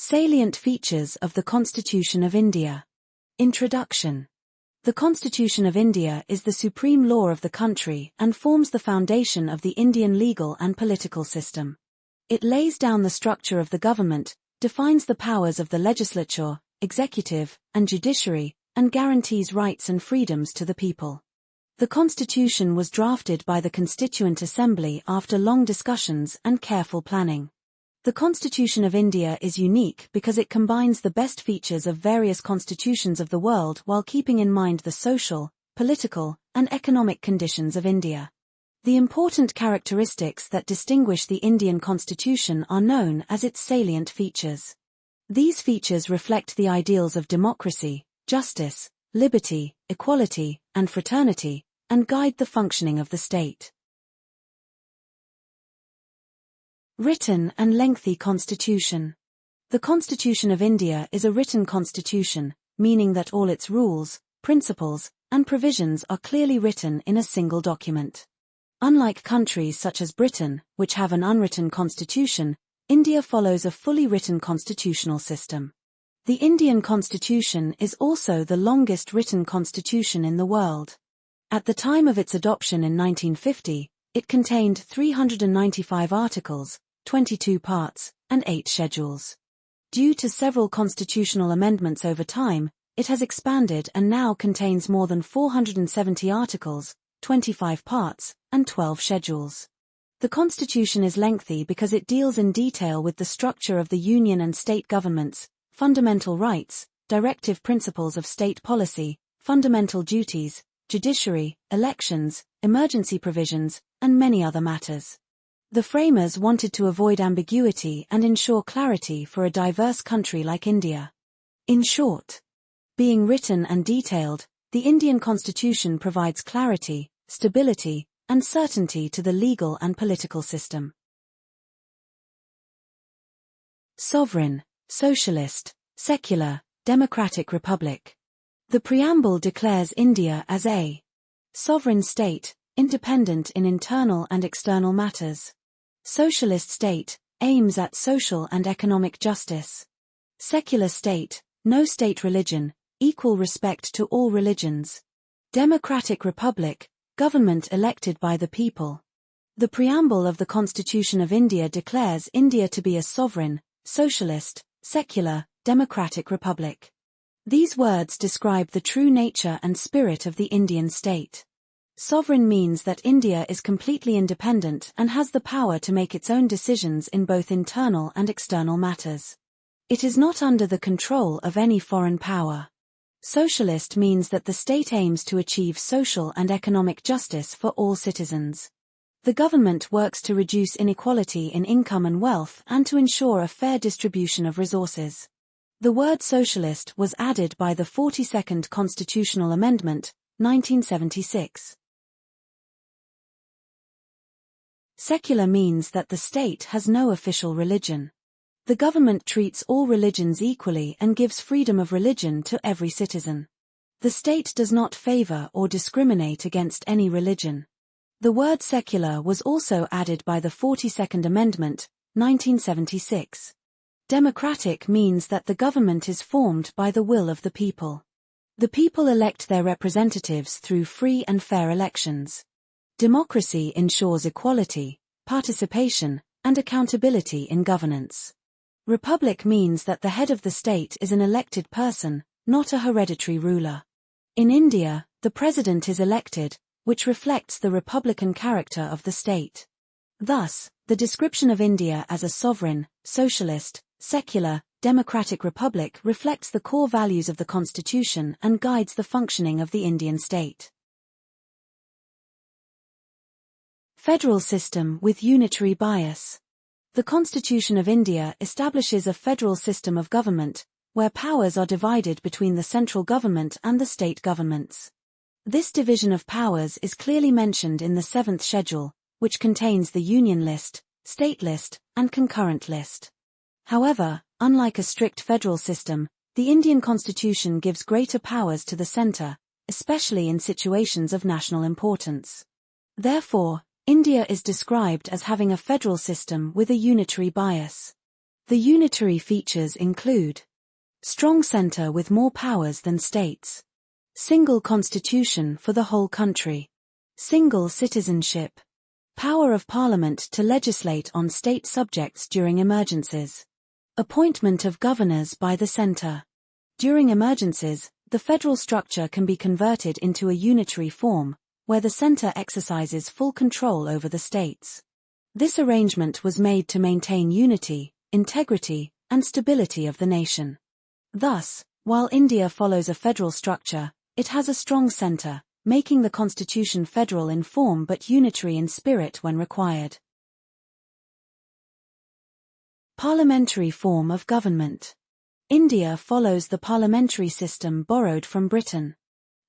Salient features of the Constitution of India. Introduction. The Constitution of India is the supreme law of the country and forms the foundation of the Indian legal and political system. It lays down the structure of the government, defines the powers of the legislature, executive, and judiciary, and guarantees rights and freedoms to the people. The Constitution was drafted by the Constituent Assembly after long discussions and careful planning. The Constitution of India is unique because it combines the best features of various constitutions of the world while keeping in mind the social, political, and economic conditions of India. The important characteristics that distinguish the Indian Constitution are known as its salient features. These features reflect the ideals of democracy, justice, liberty, equality, and fraternity, and guide the functioning of the state. Written and lengthy Constitution. The Constitution of India is a written constitution, meaning that all its rules, principles, and provisions are clearly written in a single document. Unlike countries such as Britain, which have an unwritten constitution, India follows a fully written constitutional system. The Indian Constitution is also the longest written constitution in the world. At the time of its adoption in 1950, it contained 395 articles, 22 parts, and 8 schedules. Due to several constitutional amendments over time, it has expanded and now contains more than 470 articles, 25 parts, and 12 schedules. The Constitution is lengthy because it deals in detail with the structure of the union and state governments, fundamental rights, directive principles of state policy, fundamental duties, judiciary, elections, emergency provisions, and many other matters. The framers wanted to avoid ambiguity and ensure clarity for a diverse country like India. In short, being written and detailed, the Indian Constitution provides clarity, stability, and certainty to the legal and political system. Sovereign, socialist, secular, democratic republic. The preamble declares India as a sovereign state, independent in internal and external matters. Socialist state, aims at social and economic justice. Secular state, no state religion, equal respect to all religions. Democratic republic, government elected by the people. The preamble of the Constitution of India declares India to be a sovereign, socialist, secular, democratic republic. These words describe the true nature and spirit of the Indian state. Sovereign means that India is completely independent and has the power to make its own decisions in both internal and external matters. It is not under the control of any foreign power. Socialist means that the state aims to achieve social and economic justice for all citizens. The government works to reduce inequality in income and wealth and to ensure a fair distribution of resources. The word socialist was added by the 42nd Constitutional Amendment, 1976. Secular means that the state has no official religion. The government treats all religions equally and gives freedom of religion to every citizen. The state does not favor or discriminate against any religion. The word secular was also added by the 42nd Amendment, 1976. Democratic means that the government is formed by the will of the people. The people elect their representatives through free and fair elections. Democracy ensures equality, participation, and accountability in governance. Republic means that the head of the state is an elected person, not a hereditary ruler. In India, the president is elected, which reflects the republican character of the state. Thus, the description of India as a sovereign, socialist, secular, democratic republic reflects the core values of the Constitution and guides the functioning of the Indian state. Federal system with unitary bias. The Constitution of India establishes a federal system of government, where powers are divided between the central government and the state governments. This division of powers is clearly mentioned in the 7th schedule, which contains the Union List, State List, and Concurrent List. However, unlike a strict federal system, the Indian Constitution gives greater powers to the centre, especially in situations of national importance. Therefore, India is described as having a federal system with a unitary bias. The unitary features include strong centre with more powers than states, single constitution for the whole country, single citizenship, power of Parliament to legislate on state subjects during emergencies, appointment of governors by the centre. During emergencies, the federal structure can be converted into a unitary form, where the centre exercises full control over the states. This arrangement was made to maintain unity, integrity, and stability of the nation. Thus, while India follows a federal structure, it has a strong centre, making the constitution federal in form but unitary in spirit when required. Parliamentary form of government. India follows the parliamentary system borrowed from Britain.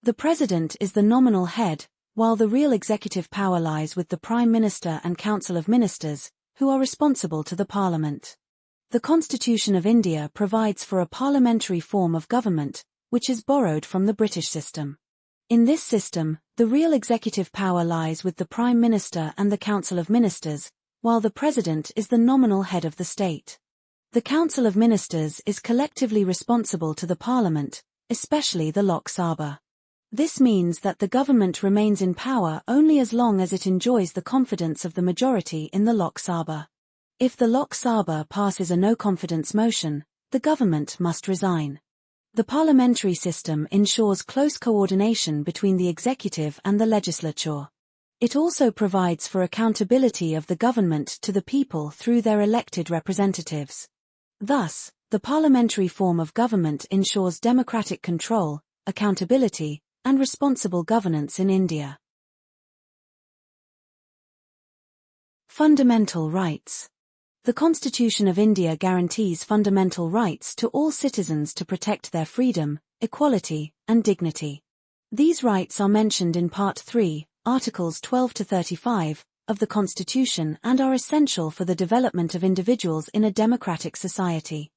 The President is the nominal head, while the real executive power lies with the Prime Minister and Council of Ministers, who are responsible to the Parliament. The Constitution of India provides for a parliamentary form of government, which is borrowed from the British system. In this system, the real executive power lies with the Prime Minister and the Council of Ministers, while the President is the nominal head of the state. The Council of Ministers is collectively responsible to the Parliament, especially the Lok Sabha. This means that the government remains in power only as long as it enjoys the confidence of the majority in the Lok Sabha. If the Lok Sabha passes a no-confidence motion, the government must resign. The parliamentary system ensures close coordination between the executive and the legislature. It also provides for accountability of the government to the people through their elected representatives. Thus, the parliamentary form of government ensures democratic control, accountability, and responsible governance in India. Fundamental rights. The Constitution of India guarantees fundamental rights to all citizens to protect their freedom, equality, and dignity. These rights are mentioned in Part 3, Articles 12 to 35, of the Constitution and are essential for the development of individuals in a democratic society.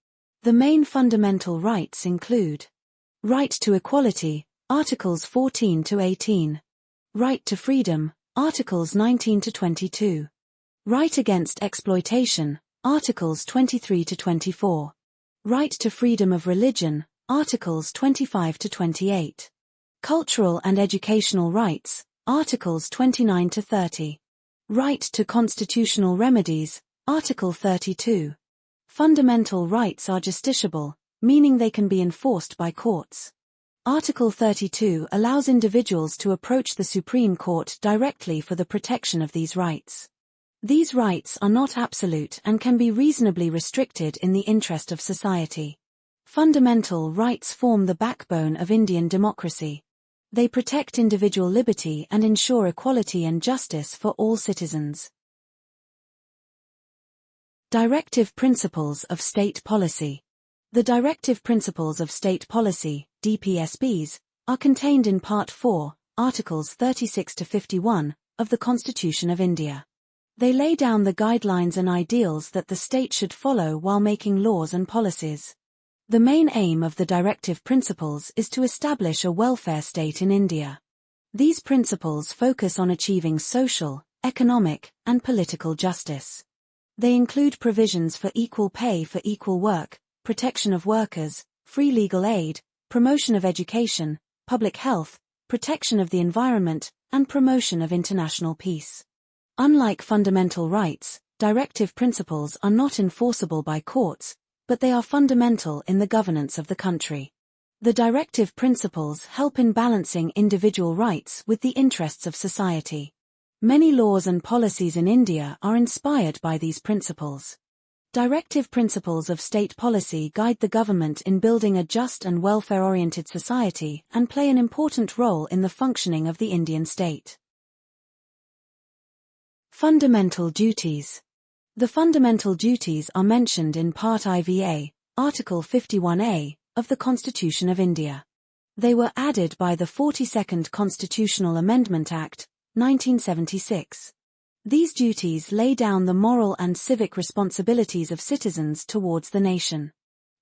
The main fundamental rights include right to equality, Articles 14 to 18, right to freedom, Articles 19 to 22. Right against exploitation, Articles 23 to 24. Right to freedom of religion, Articles 25 to 28. Cultural and educational rights, Articles 29 to 30. Right to constitutional remedies, Article 32. Fundamental rights are justiciable, meaning they can be enforced by courts. Article 32 allows individuals to approach the Supreme Court directly for the protection of these rights. These rights are not absolute and can be reasonably restricted in the interest of society. Fundamental rights form the backbone of Indian democracy. They protect individual liberty and ensure equality and justice for all citizens. Directive Principles of State Policy. The Directive Principles of State Policy, DPSPs, are contained in Part 4, Articles 36 to 51, of the Constitution of India. They lay down the guidelines and ideals that the state should follow while making laws and policies. The main aim of the directive principles is to establish a welfare state in India. These principles focus on achieving social, economic, and political justice. They include provisions for equal pay for equal work, protection of workers, free legal aid, promotion of education, public health, protection of the environment, and promotion of international peace. Unlike fundamental rights, directive principles are not enforceable by courts, but they are fundamental in the governance of the country. The directive principles help in balancing individual rights with the interests of society. Many laws and policies in India are inspired by these principles. Directive principles of state policy guide the government in building a just and welfare-oriented society and play an important role in the functioning of the Indian state. Fundamental duties. The fundamental duties are mentioned in Part IVA, Article 51A, of the Constitution of India. They were added by the 42nd Constitutional Amendment Act, 1976. These duties lay down the moral and civic responsibilities of citizens towards the nation.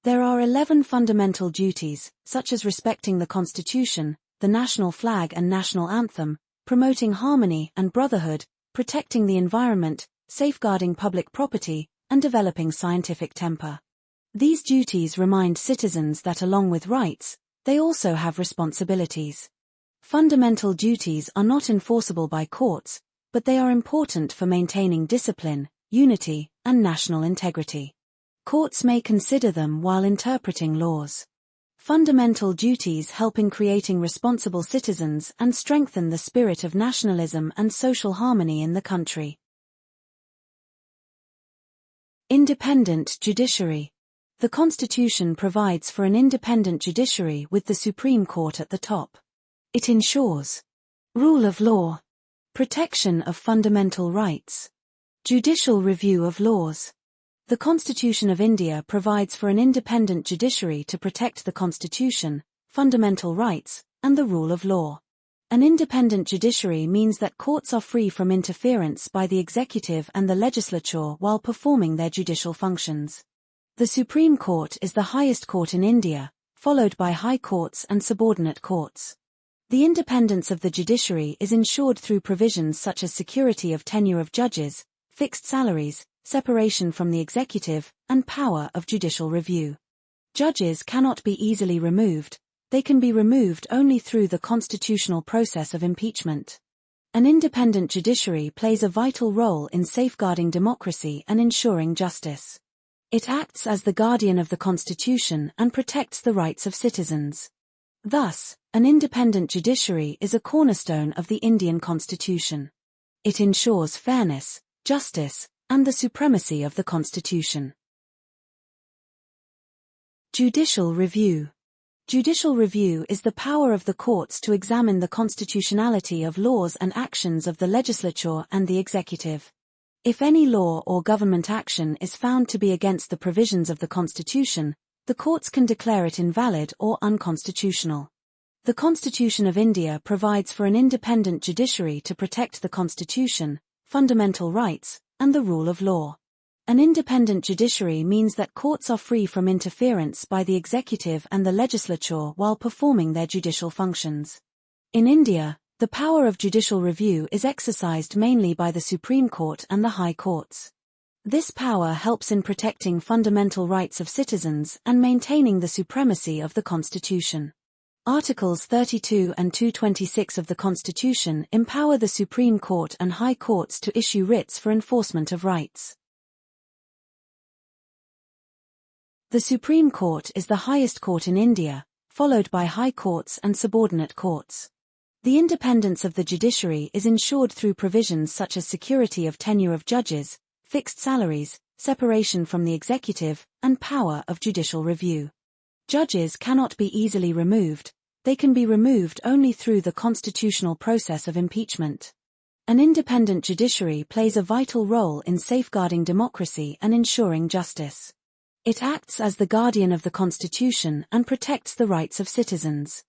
There are 11 fundamental duties, such as respecting the Constitution, the national flag and national anthem, promoting harmony and brotherhood, protecting the environment, safeguarding public property, and developing scientific temper. These duties remind citizens that along with rights, they also have responsibilities. Fundamental duties are not enforceable by courts, but they are important for maintaining discipline, unity, and national integrity. Courts may consider them while interpreting laws. Fundamental duties help in creating responsible citizens and strengthen the spirit of nationalism and social harmony in the country. Independent judiciary. The Constitution provides for an independent judiciary with the Supreme Court at the top. It ensures rule of law, protection of fundamental rights, judicial review of laws. The Constitution of India provides for an independent judiciary to protect the Constitution, fundamental rights, and the rule of law. An independent judiciary means that courts are free from interference by the executive and the legislature while performing their judicial functions. The Supreme Court is the highest court in India, followed by high courts and subordinate courts. The independence of the judiciary is ensured through provisions such as security of tenure of judges, fixed salaries, separation from the executive, and power of judicial review. Judges cannot be easily removed, they can be removed only through the constitutional process of impeachment. An independent judiciary plays a vital role in safeguarding democracy and ensuring justice. It acts as the guardian of the Constitution and protects the rights of citizens. Thus, an independent judiciary is a cornerstone of the Indian Constitution. It ensures fairness, justice, and the supremacy of the Constitution. Judicial review. Judicial review is the power of the courts to examine the constitutionality of laws and actions of the legislature and the executive. If any law or government action is found to be against the provisions of the Constitution, the courts can declare it invalid or unconstitutional. The Constitution of India provides for an independent judiciary to protect the Constitution, fundamental rights, and the rule of law. An independent judiciary means that courts are free from interference by the executive and the legislature while performing their judicial functions. In India, the power of judicial review is exercised mainly by the Supreme Court and the High Courts. This power helps in protecting fundamental rights of citizens and maintaining the supremacy of the Constitution. Articles 32 and 226 of the Constitution empower the Supreme Court and High Courts to issue writs for enforcement of rights. The Supreme Court is the highest court in India, followed by high courts and subordinate courts. The independence of the judiciary is ensured through provisions such as security of tenure of judges, fixed salaries, separation from the executive, and power of judicial review. Judges cannot be easily removed, they can be removed only through the constitutional process of impeachment. An independent judiciary plays a vital role in safeguarding democracy and ensuring justice. It acts as the guardian of the Constitution and protects the rights of citizens.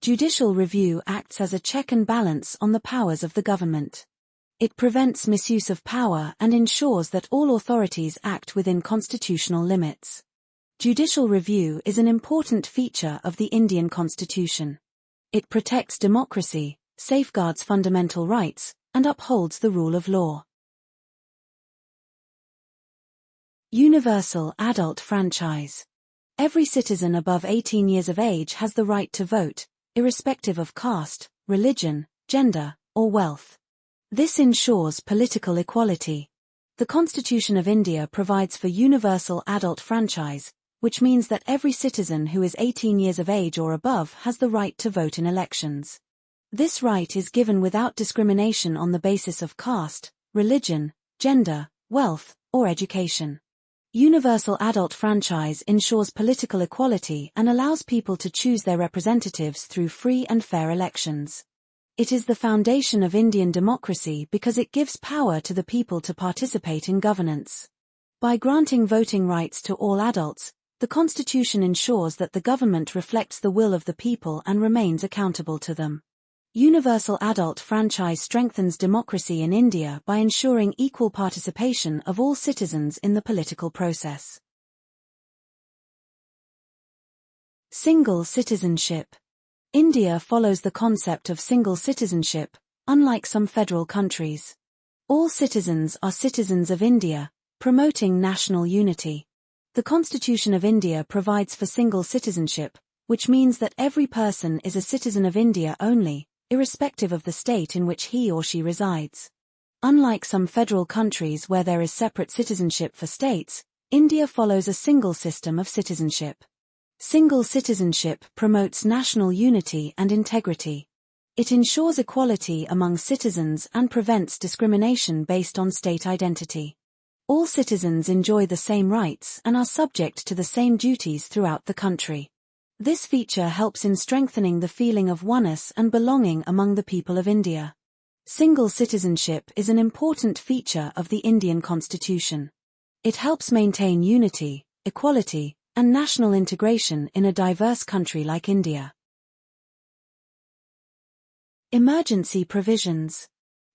Judicial review acts as a check and balance on the powers of the government. It prevents misuse of power and ensures that all authorities act within constitutional limits. Judicial review is an important feature of the Indian Constitution. It protects democracy, safeguards fundamental rights, and upholds the rule of law. Universal adult franchise. Every citizen above 18 years of age has the right to vote, irrespective of caste, religion, gender, or wealth. This ensures political equality. The Constitution of India provides for universal adult franchise, which means that every citizen who is 18 years of age or above has the right to vote in elections. This right is given without discrimination on the basis of caste, religion, gender, wealth, or education. Universal adult franchise ensures political equality and allows people to choose their representatives through free and fair elections. It is the foundation of Indian democracy because it gives power to the people to participate in governance. By granting voting rights to all adults, the Constitution ensures that the government reflects the will of the people and remains accountable to them. Universal adult franchise strengthens democracy in India by ensuring equal participation of all citizens in the political process. Single citizenship. India follows the concept of single citizenship, unlike some federal countries. All citizens are citizens of India, promoting national unity. The Constitution of India provides for single citizenship, which means that every person is a citizen of India only, irrespective of the state in which he or she resides. Unlike some federal countries where there is separate citizenship for states, India follows a single system of citizenship. Single citizenship promotes national unity and integrity. It ensures equality among citizens and prevents discrimination based on state identity. All citizens enjoy the same rights and are subject to the same duties throughout the country. This feature helps in strengthening the feeling of oneness and belonging among the people of India. Single citizenship is an important feature of the Indian Constitution. It helps maintain unity, equality, and national integration in a diverse country like India. Emergency provisions.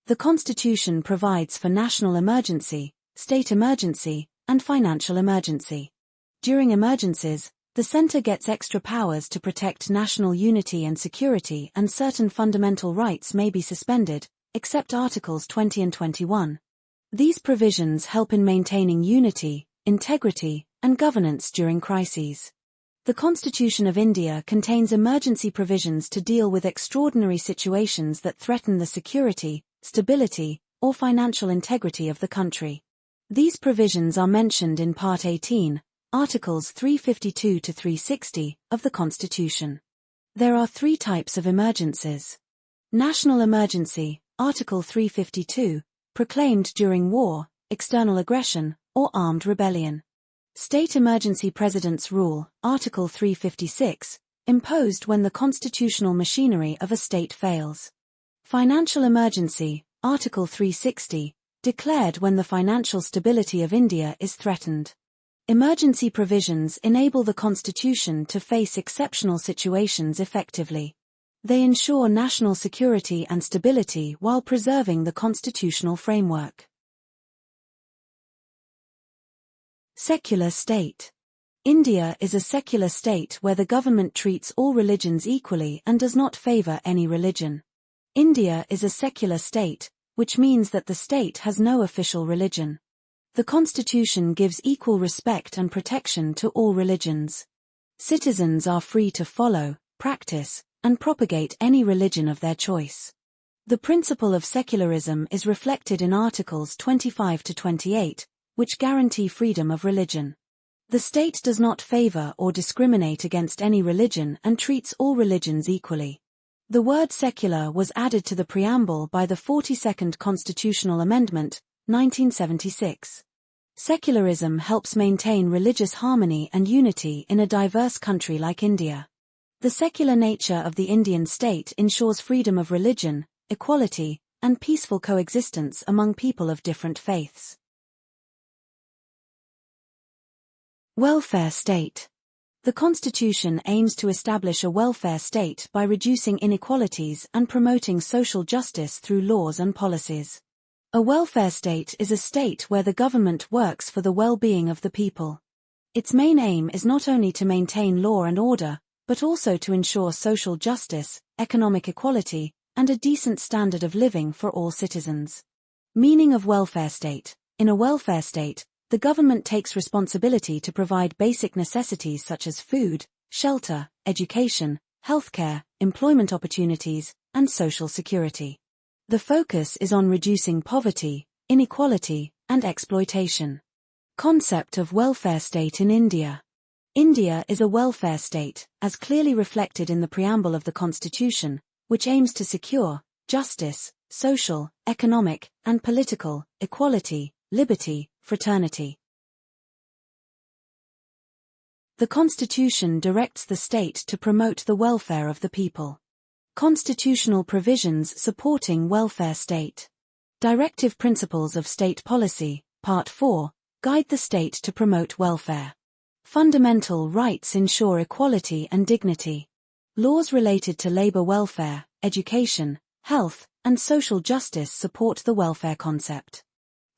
The Constitution provides for national emergency, state emergency, and financial emergency. During emergencies, the Centre gets extra powers to protect national unity and security, and certain fundamental rights may be suspended, except Articles 20 and 21. These provisions help in maintaining unity, integrity, and governance during crises. The Constitution of India contains emergency provisions to deal with extraordinary situations that threaten the security, stability, or financial integrity of the country. These provisions are mentioned in Part 18, Articles 352 to 360, of the Constitution. There are three types of emergencies. National emergency, Article 352, proclaimed during war, external aggression, or armed rebellion. State emergency President's rule, Article 356, imposed when the constitutional machinery of a state fails. Financial emergency, Article 360, declared when the financial stability of India is threatened. Emergency provisions enable the Constitution to face exceptional situations effectively. They ensure national security and stability while preserving the constitutional framework. Secular state. India is a secular state where the government treats all religions equally and does not favor any religion. India is a secular state, which means that the state has no official religion. The Constitution gives equal respect and protection to all religions. Citizens are free to follow, practice, and propagate any religion of their choice. The principle of secularism is reflected in Articles 25 to 28, which guarantee freedom of religion. The state does not favor or discriminate against any religion and treats all religions equally. The word secular was added to the preamble by the 42nd Constitutional Amendment, 1976. Secularism helps maintain religious harmony and unity in a diverse country like India. The secular nature of the Indian state ensures freedom of religion, equality, and peaceful coexistence among people of different faiths. Welfare state. The Constitution aims to establish a welfare state by reducing inequalities and promoting social justice through laws and policies. A welfare state is a state where the government works for the well-being of the people. Its main aim is not only to maintain law and order, but also to ensure social justice, economic equality, and a decent standard of living for all citizens. Meaning of welfare state. In a welfare state, the government takes responsibility to provide basic necessities such as food, shelter, education, healthcare, employment opportunities, and social security. The focus is on reducing poverty, inequality, and exploitation. Concept of welfare state in India. India is a welfare state, as clearly reflected in the preamble of the Constitution, which aims to secure justice, social, economic, and political equality, liberty, fraternity. The Constitution directs the state to promote the welfare of the people. Constitutional provisions supporting welfare state. Directive Principles of State Policy, Part 4, guide the state to promote welfare. Fundamental rights ensure equality and dignity. Laws related to labor welfare, education, health, and social justice support the welfare concept.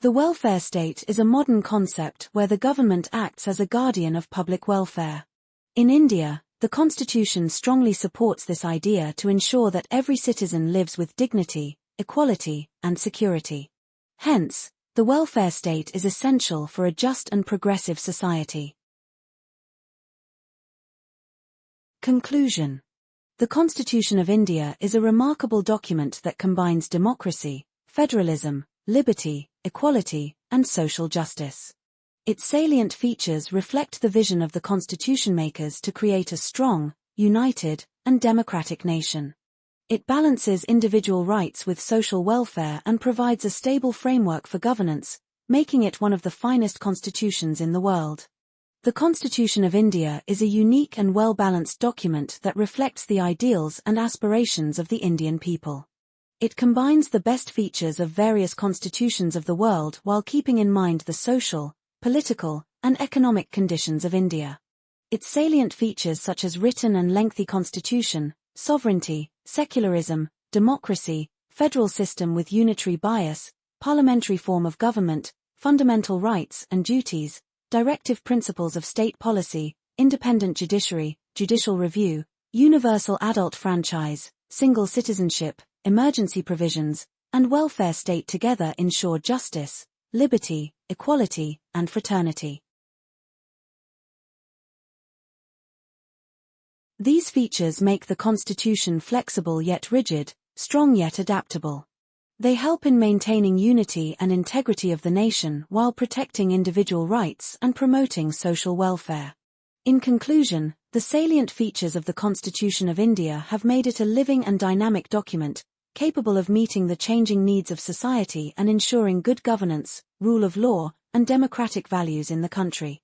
The welfare state is a modern concept where the government acts as a guardian of public welfare. In India, the Constitution strongly supports this idea to ensure that every citizen lives with dignity, equality, and security. Hence, The welfare state is essential for a just and progressive society. Conclusion. The Constitution of India is a remarkable document that combines democracy, federalism, liberty, equality, and social justice. Its salient features reflect the vision of the constitution makers to create a strong, united, and democratic nation. It balances individual rights with social welfare and provides a stable framework for governance, making it one of the finest constitutions in the world. The Constitution of India is a unique and well-balanced document that reflects the ideals and aspirations of the Indian people. It combines the best features of various constitutions of the world while keeping in mind the social, political, and economic conditions of India. Its salient features such as written and lengthy constitution, sovereignty, secularism, democracy, federal system with unitary bias, parliamentary form of government, fundamental rights and duties, directive principles of state policy, independent judiciary, judicial review, universal adult franchise, single citizenship, emergency provisions, and welfare state together ensure justice, liberty, equality, and fraternity. These features make the Constitution flexible yet rigid, strong yet adaptable. They help in maintaining unity and integrity of the nation while protecting individual rights and promoting social welfare. In conclusion, the salient features of the Constitution of India have made it a living and dynamic document, capable of meeting the changing needs of society and ensuring good governance, rule of law, and democratic values in the country.